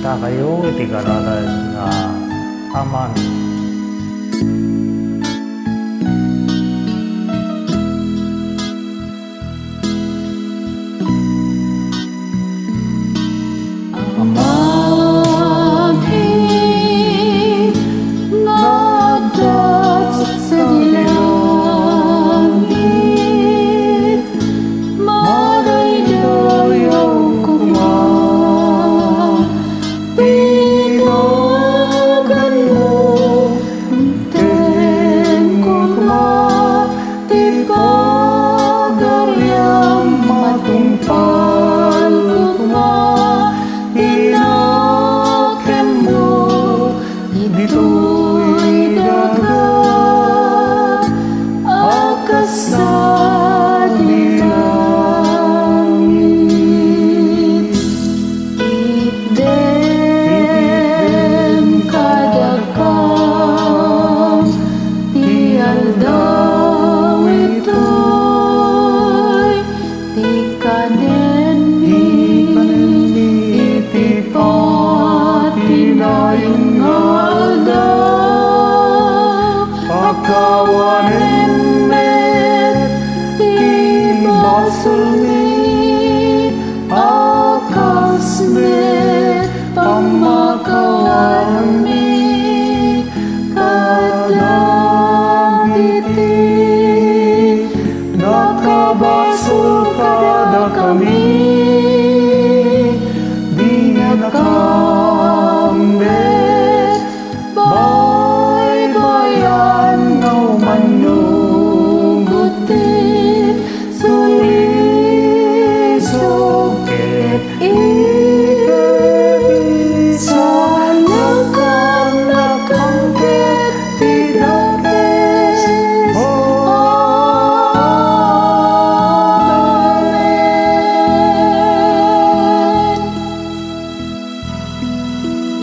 Takayo iti kararan nga AMAMI. AMAMI nadat sa langit, maraydayaw kuma, tinagan mo, ten kuma, tipagaryang matungpal kuma, inakem mo, dito'y dagat, akasad ni langit. Itdem kadakam, ti aldaw ito'y, ti kanen iti patinayong aldaw, pagkawanin met ti basulmi, akas met pamakawan mi, kadam iti nakabasul kada kami, binakambet baybayan no manunggutit, sulisugit sa nakangket tidakes.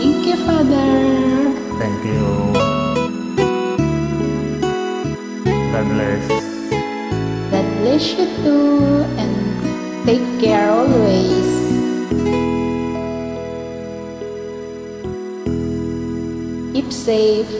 Thank you, Father. Thank you. God bless. God bless you too, and take care always. Keep safe.